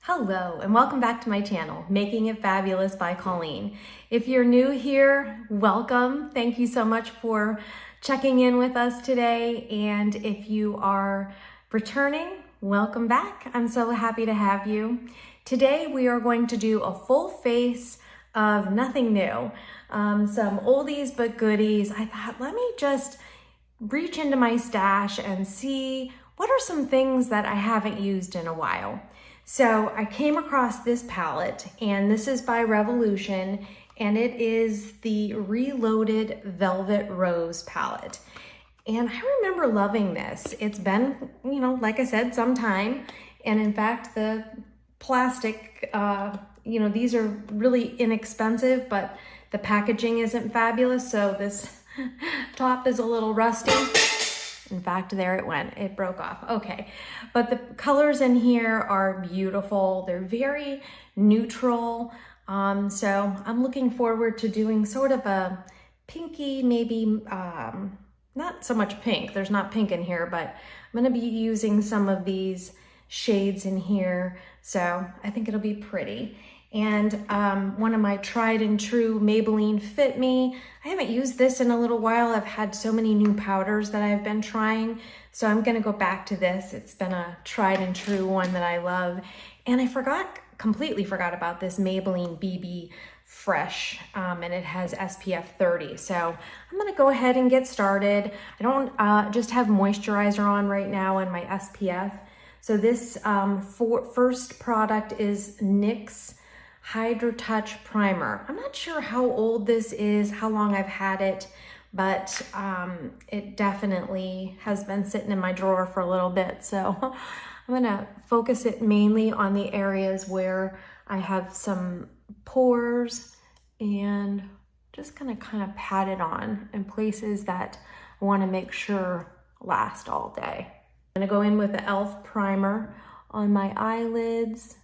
Hello and welcome back to my channel, Making It Fabulous by Colleen. If you're new here, welcome. Thank you so much for checking in with us today. And if you are returning, welcome back. I'm so happy to have you. Today we are going to do a full face of nothing new, some oldies but goodies. I thought, let me just reach into my stash and see what are some things that I haven't used in a while. So I came across this palette, and this is by Revolution, and it is the Reloaded Velvet Rose palette. And I remember loving this. It's been, like I said, some time. And in fact, the plastic, these are really inexpensive, but the packaging isn't fabulous. So this top is a little rusty. In fact, there it went, it broke off. Okay, but the colors in here are beautiful. They're very neutral. So I'm looking forward to doing sort of a pinky, maybe, not so much pink. There's not pink in here, but I'm gonna be using some of these shades in here. So I think it'll be pretty. And one of my tried and true Maybelline Fit Me. I haven't used this in a little while. I've had so many new powders that I've been trying. So I'm gonna go back to this. It's been a tried and true one that I love. And I completely forgot about this Maybelline BB Fresh, and it has SPF 30. So I'm gonna go ahead and get started. I don't just have moisturizer on right now and my SPF. So this first product is NYX Hydro Touch Primer. I'm not sure how old this is, how long I've had it, but it definitely has been sitting in my drawer for a little bit. So I'm gonna focus it mainly on the areas where I have some pores and just gonna kind of pat it on in places that I wanna make sure last all day. I'm gonna go in with the e.l.f. primer on my eyelids.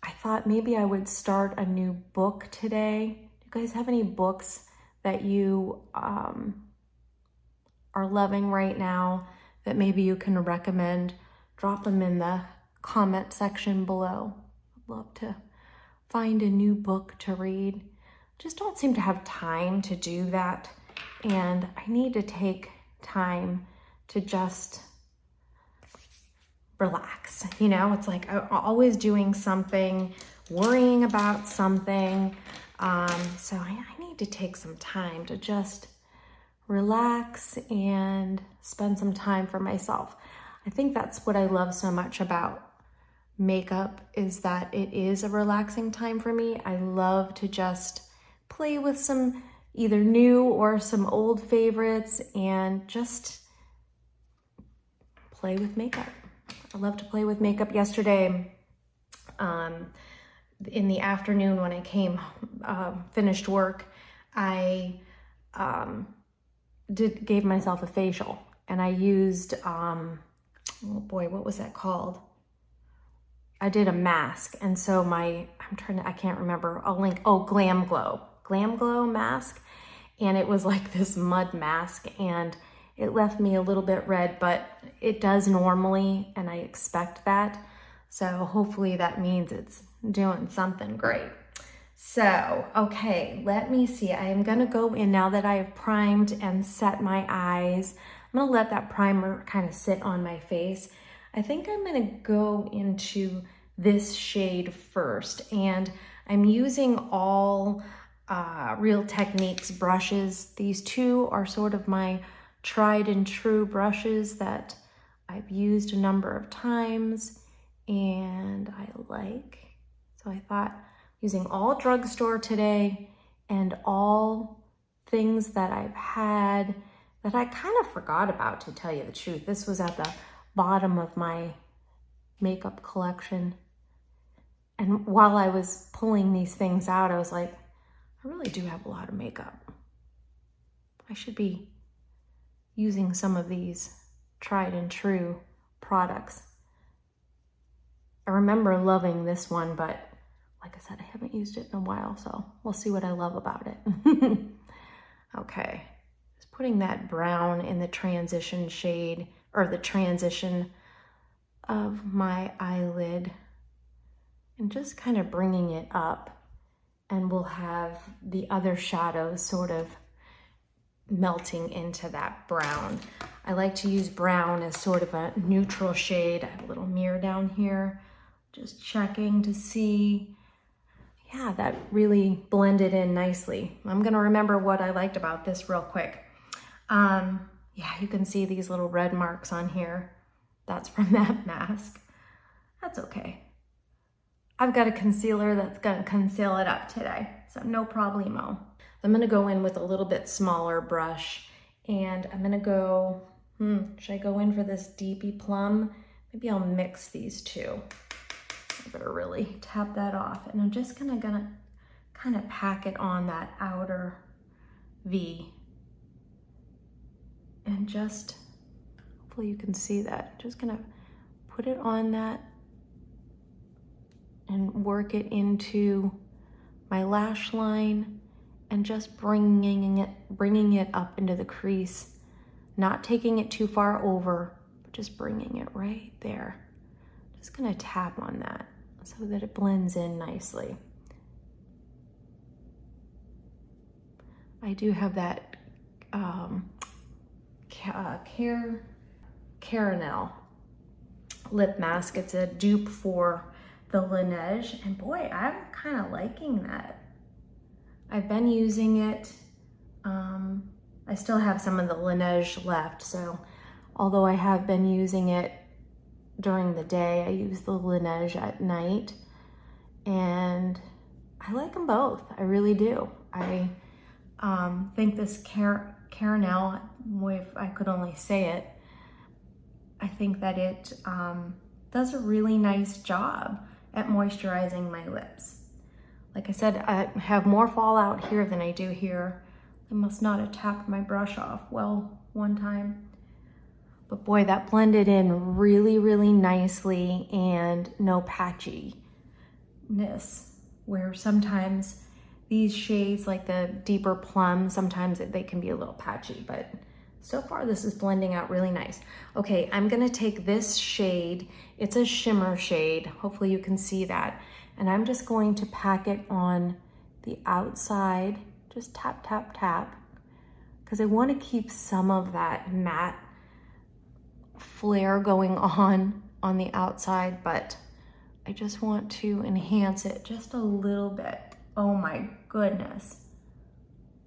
I thought maybe I would start a new book today. Do you guys have any books that you are loving right now that maybe you can recommend? Drop them in the comment section below. I'd love to find a new book to read. Just don't seem to have time to do that. And I need to take time to just relax. It's like I'm always doing something, worrying about something. So I need to take some time to just relax and spend some time for myself. I think that's what I love so much about makeup, is that it is a relaxing time for me. I love to just play with some either new or some old favorites and just play with makeup. I love to play with makeup. Yesterday, in the afternoon when I came, finished work, I gave myself a facial, and I used, oh boy, what was that called? I did a mask, and so I can't remember, I'll link, Glam Glow mask, and it was like this mud mask, and it left me a little bit red, but it does normally, and I expect that. So hopefully that means it's doing something great. So, okay, let me see. I am gonna go in now that I have primed and set my eyes. I'm gonna let that primer kind of sit on my face. I think I'm gonna go into this shade first, and I'm using all Real Techniques brushes. These two are sort of my tried and true brushes that I've used a number of times and I like. So I thought using all Drugstore today and all things that I've had that I kind of forgot about, to tell you the truth. This was at the bottom of my makeup collection. And while I was pulling these things out, I was like, I really do have a lot of makeup. I should be using some of these tried and true products. I remember loving this one, but like I said, I haven't used it in a while, so we'll see what I love about it. Okay, just putting that brown in the transition shade, or the transition of my eyelid and just kind of bringing it up, and we'll have the other shadows sort of melting into that brown. I like to use brown as sort of a neutral shade. I have a little mirror down here, just checking to see. Yeah, that really blended in nicely. I'm gonna remember what I liked about this real quick. Yeah, you can see these little red marks on here. That's from that mask. That's okay. I've got a concealer that's gonna conceal it up today, so no problemo. I'm gonna go in with a little bit smaller brush, and I'm gonna go, should I go in for this deepy plum? Maybe I'll mix these two. I better really tap that off. And I'm just gonna kind of pack it on that outer V. And just, hopefully you can see that. Just gonna put it on that and work it into my lash line, and just bringing it up into the crease, not taking it too far over, but just bringing it right there. Just gonna tap on that so that it blends in nicely. I do have that Caramel lip mask. It's a dupe for the Laneige, and boy, I'm kind of liking that. I've been using it. I still have some of the Laneige left, so although I have been using it during the day, I use the Laneige at night, and I like them both. I really do. I think this Caramel, if I could only say it, I think that it does a really nice job at moisturizing my lips. Like I said, I have more fallout here than I do here. I must not have tapped my brush off well one time. But boy, that blended in really, really nicely, and no patchiness, where sometimes these shades, like the deeper plum, sometimes they can be a little patchy, but so far this is blending out really nice. Okay, I'm gonna take this shade. It's a shimmer shade. Hopefully you can see that. And I'm just going to pack it on the outside. Just tap, tap, tap. Because I want to keep some of that matte flare going on the outside, but I just want to enhance it just a little bit. Oh my goodness.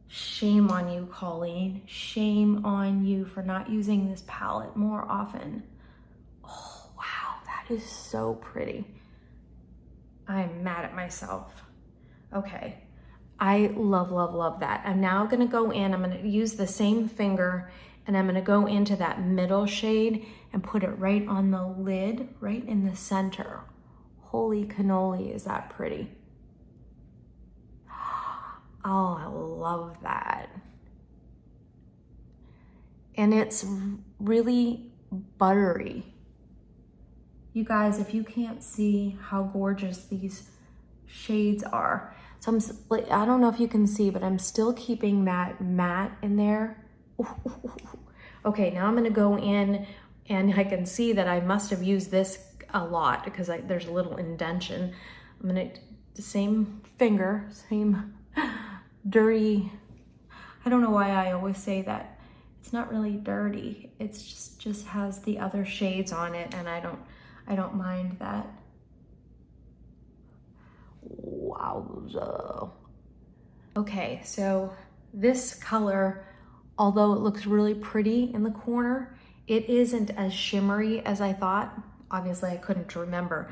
Shame on you, Colleen. Shame on you for not using this palette more often. Oh, wow, that is so pretty. I'm mad at myself. Okay, I love, love, love that. I'm now gonna go in, I'm gonna use the same finger, and I'm gonna go into that middle shade and put it right on the lid, right in the center. Holy cannoli, is that pretty? Oh, I love that. And it's really buttery. You guys, if you can't see how gorgeous these shades are. So I don't know if you can see, but I'm still keeping that matte in there. Okay, now I'm gonna go in, and I can see that I must have used this a lot because there's a little indentation. I'm gonna, the same finger, same dirty. I don't know why I always say that. It's not really dirty. It's just has the other shades on it, and I don't mind that. Wowza. Okay, so this color, although it looks really pretty in the corner, it isn't as shimmery as I thought. Obviously, I couldn't remember.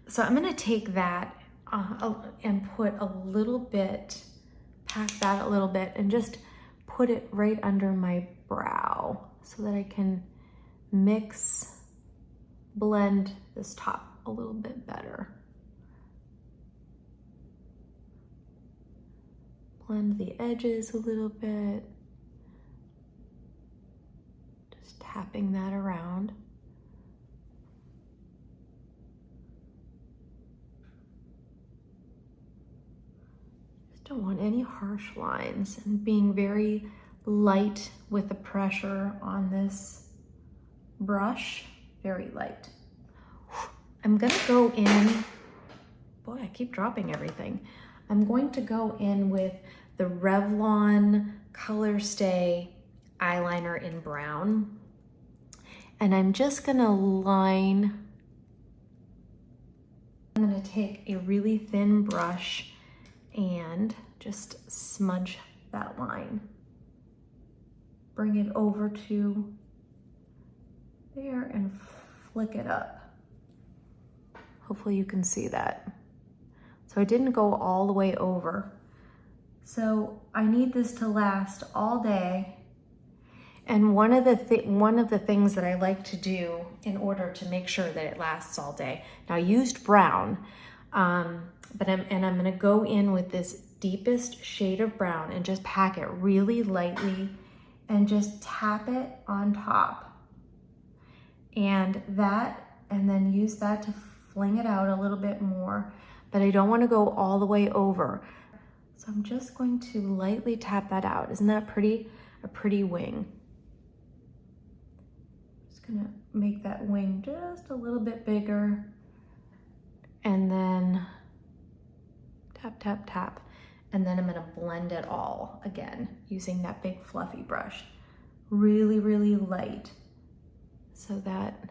So I'm gonna take that and put a little bit, pack that a little bit, and just put it right under my brow so that I can blend this top a little bit better. Blend the edges a little bit. Just tapping that around. Just don't want any harsh lines, and being very light with the pressure on this brush, very light. I'm gonna go in, boy, I keep dropping everything. I'm going to go in with the Revlon Color Stay eyeliner in brown. And I'm just gonna line, I'm gonna take a really thin brush and just smudge that line. Bring it over to there and flick it up. Hopefully you can see that. So I didn't go all the way over. So I need this to last all day. And one of the things that I like to do in order to make sure that it lasts all day. Now I used brown, but I'm gonna go in with this deepest shade of brown and just pack it really lightly and just tap it on top. And then use that to fling it out a little bit more, but I don't want to go all the way over. So I'm just going to lightly tap that out. Isn't that pretty? A pretty wing. Just gonna make that wing just a little bit bigger. And then tap, tap, tap. And then I'm gonna blend it all again using that big fluffy brush. Really, really light so that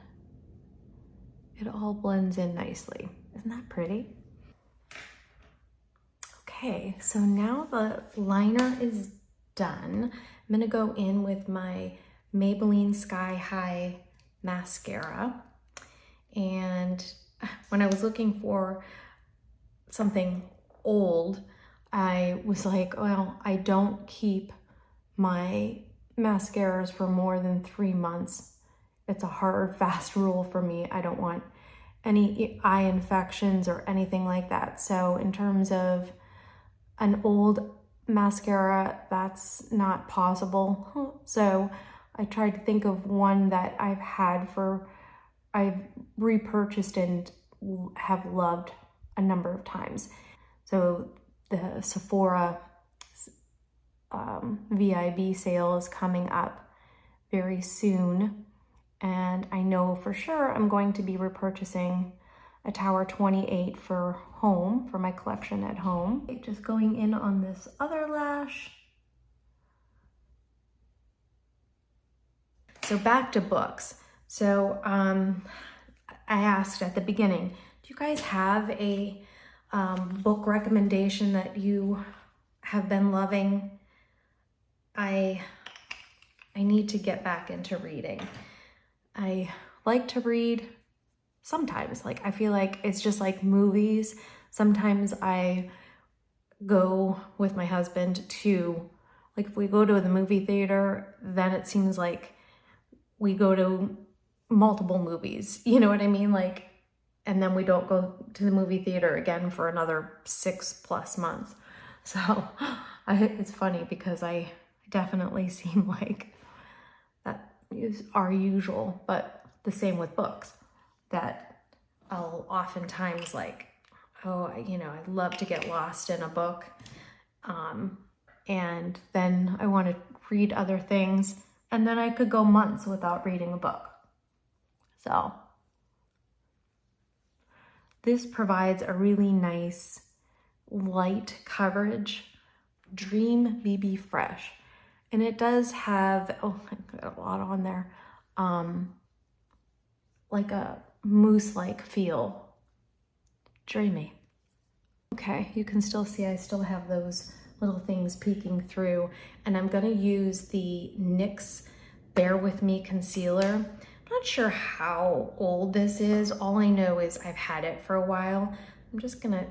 it all blends in nicely. Isn't that pretty? Okay, so now the liner is done. I'm gonna go in with my Maybelline Sky High mascara. And when I was looking for something old, I was like, well, I don't keep my mascaras for more than 3 months. It's a hard, fast rule for me. I don't want any eye infections or anything like that. So in terms of an old mascara, that's not possible. So I tried to think of one that I've repurchased and have loved a number of times. So the Sephora VIB sale is coming up very soon. And I know for sure I'm going to be repurchasing a Tower 28 for home, for my collection at home. Just going in on this other lash. So back to books. So I asked at the beginning, do you guys have a book recommendation that you have been loving? I need to get back into reading. I like to read sometimes. Like, I feel like it's just like movies. Sometimes I go with my husband to, like, if we go to the movie theater, then it seems like we go to multiple movies. You know what I mean? Like, and then we don't go to the movie theater again for another 6+ months. So it's funny because I definitely seem like that is our usual, but the same with books, that I'll oftentimes like, oh, I'd love to get lost in a book. And then I want to read other things, and then I could go months without reading a book. So this provides a really nice light coverage, Dream BB Fresh. And it does have, oh, I got a lot on there, like a mousse-like feel. Dreamy. Okay, you can still see I still have those little things peeking through, and I'm gonna use the NYX Bear With Me concealer. I'm not sure how old this is. All I know is I've had it for a while. I'm just gonna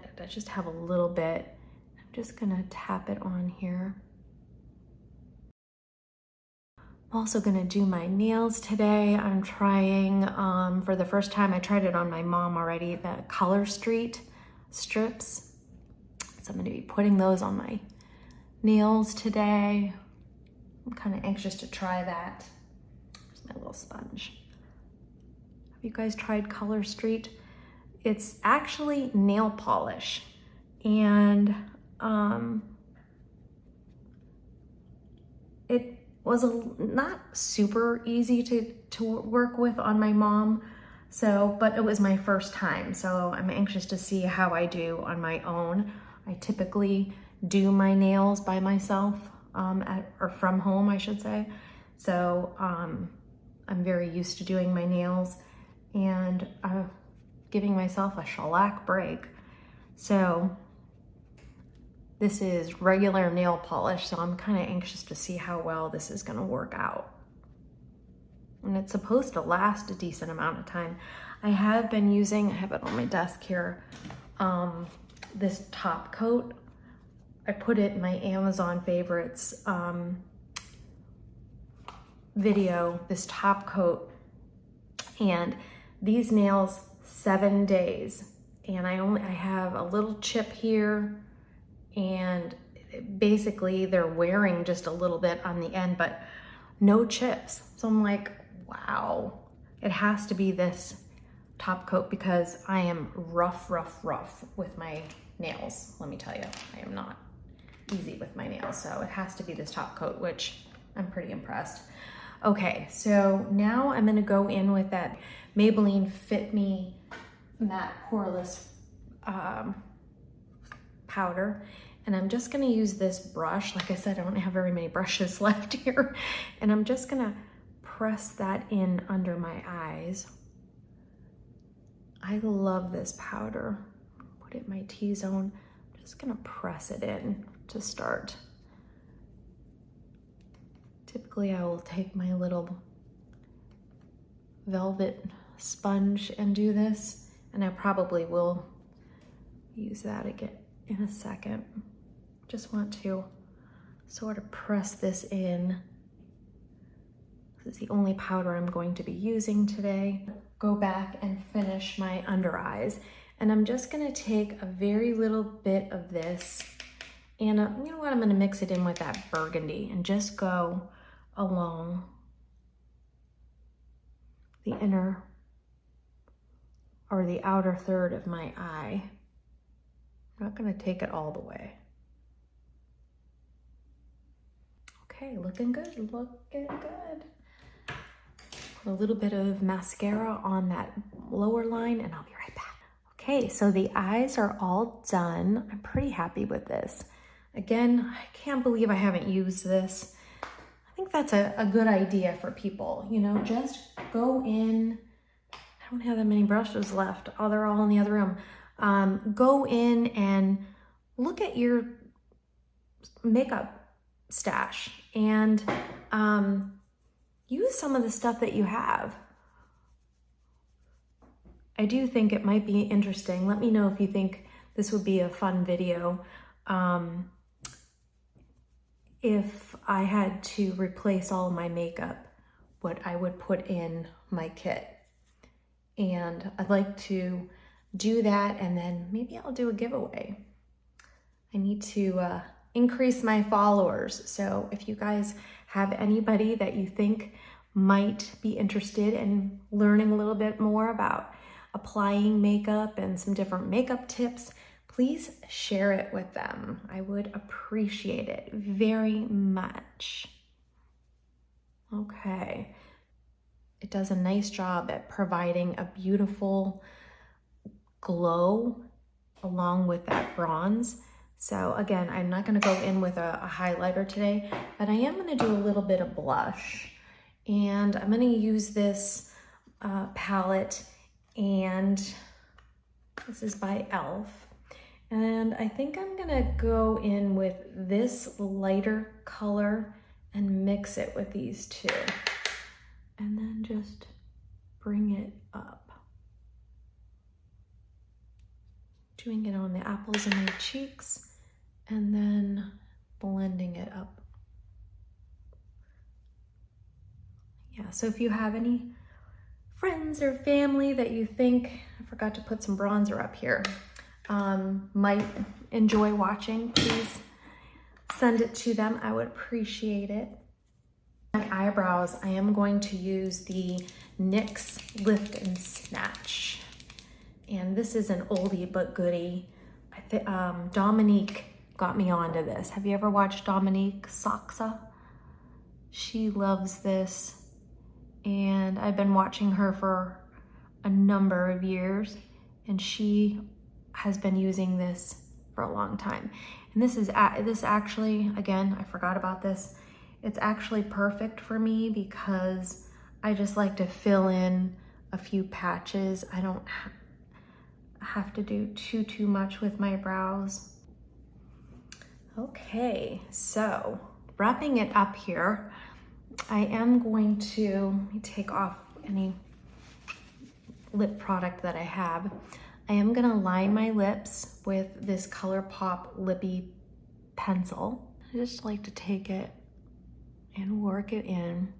have a little bit. I'm just gonna tap it on here. I'm also gonna do my nails today. I'm trying, for the first time, I tried it on my mom already, the Color Street strips. So I'm gonna be putting those on my nails today. I'm kind of anxious to try that. Here's my little sponge. Have you guys tried Color Street? It's actually nail polish, and it was not super easy to work with on my mom. So, but it was my first time, so I'm anxious to see how I do on my own. I typically do my nails by myself, or from home, I should say. So I'm very used to doing my nails and giving myself a shellac break. So this is regular nail polish, so I'm kind of anxious to see how well this is gonna work out. And it's supposed to last a decent amount of time. I have been using, I have it on my desk here, this top coat. I put it in my Amazon favorites video, this top coat, and these nails 7 days. And I have a little chip here, and basically they're wearing just a little bit on the end, but no chips. So I'm like, wow, it has to be this top coat because I am rough with my nails. Let me tell you, I am not easy with my nails. So it has to be this top coat, which I'm pretty impressed. Okay, so now I'm gonna go in with that Maybelline Fit Me Matte Poreless powder. And I'm just gonna use this brush. Like I said, I don't have very many brushes left here. And I'm just gonna press that in under my eyes. I love this powder. Put it in my T-zone. I'm just gonna press it in to start. Typically I will take my little velvet sponge and do this, and I probably will use that again in a second. Just want to sort of press this in. This is the only powder I'm going to be using today. Go back and finish my under eyes. And I'm just gonna take a very little bit of this, and you know what, I'm gonna mix it in with that burgundy and just go along the inner or the outer third of my eye. I'm not gonna take it all the way. Okay, looking good, looking good. Put a little bit of mascara on that lower line and I'll be right back. Okay, so the eyes are all done. I'm pretty happy with this. Again, I can't believe I haven't used this. I think that's a good idea for people. You know, just go in. I don't have that many brushes left. Oh, they're all in the other room. Go in and look at your makeup stash and use some of the stuff that you have. I do think it might be interesting. Let me know if you think this would be a fun video. If I had to replace all of my makeup, what I would put in my kit. And I'd like to do that, and then maybe I'll do a giveaway. I need to increase my followers. So if you guys have anybody that you think might be interested in learning a little bit more about applying makeup and some different makeup tips, please share it with them. I would appreciate it very much. Okay. It does a nice job at providing a beautiful glow along with that bronze. So again, I'm not gonna go in with a highlighter today, but I am gonna do a little bit of blush. And I'm gonna use this palette, and this is by e.l.f. And I think I'm gonna go in with this lighter color and mix it with these two. And then just bring it up. Doing it on the apples of my cheeks and then blending it up. Yeah, so if you have any friends or family that you think, I forgot to put some bronzer up here, might enjoy watching, please send it to them. I would appreciate it. My eyebrows, I am going to use the NYX Lift and Snatch. And this is an oldie but goodie. Dominique got me onto this. Have you ever watched Dominique Saxa? She loves this. And I've been watching her for a number of years, and she has been using this for a long time. And this actually, again, I forgot about this. It's actually perfect for me because I just like to fill in a few patches. I don't have to do too much with my brows. Okay, so wrapping it up here, I am going to, let me take off any lip product that I have. I am gonna line my lips with this ColourPop Lippy pencil. I just like to take it and work it in.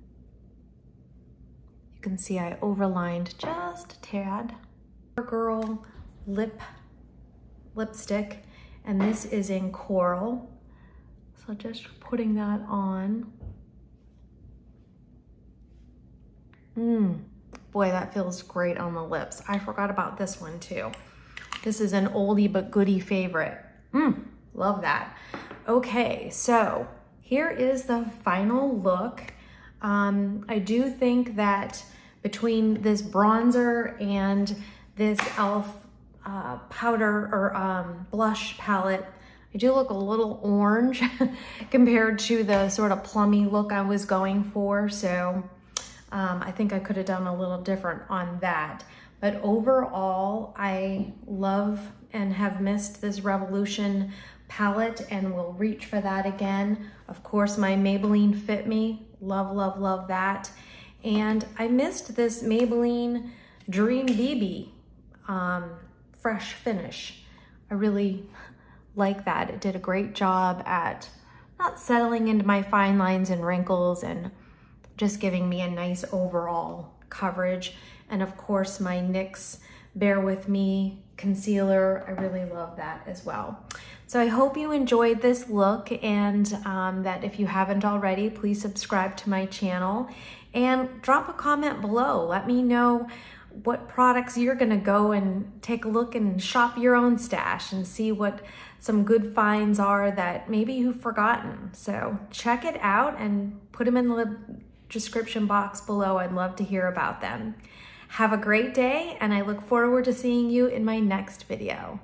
You can see I overlined just a tad. Girl lipstick, and this is in Coral. So just putting that on. Boy, that feels great on the lips. I forgot about this one too. This is an oldie but goodie favorite. Love that. Okay, so here is the final look. I do think that between this bronzer and this e.l.f. powder or blush palette, I do look a little orange compared to the sort of plummy look I was going for. So I think I could have done a little different on that. But overall, I love and have missed this Revolution palette and will reach for that again. Of course, my Maybelline Fit Me, love, love, love that. And I missed this Maybelline Dream BB fresh finish. I really like that. It did a great job at not settling into my fine lines and wrinkles and just giving me a nice overall coverage. And of course, my NYX Bear With Me concealer, I really love that as well. So I hope you enjoyed this look, and that if you haven't already, please subscribe to my channel and drop a comment below. Let me know what products you're gonna go and take a look and shop your own stash and see what some good finds are that maybe you've forgotten. So check it out and put them in the description box below. I'd love to hear about them. Have a great day, and I look forward to seeing you in my next video.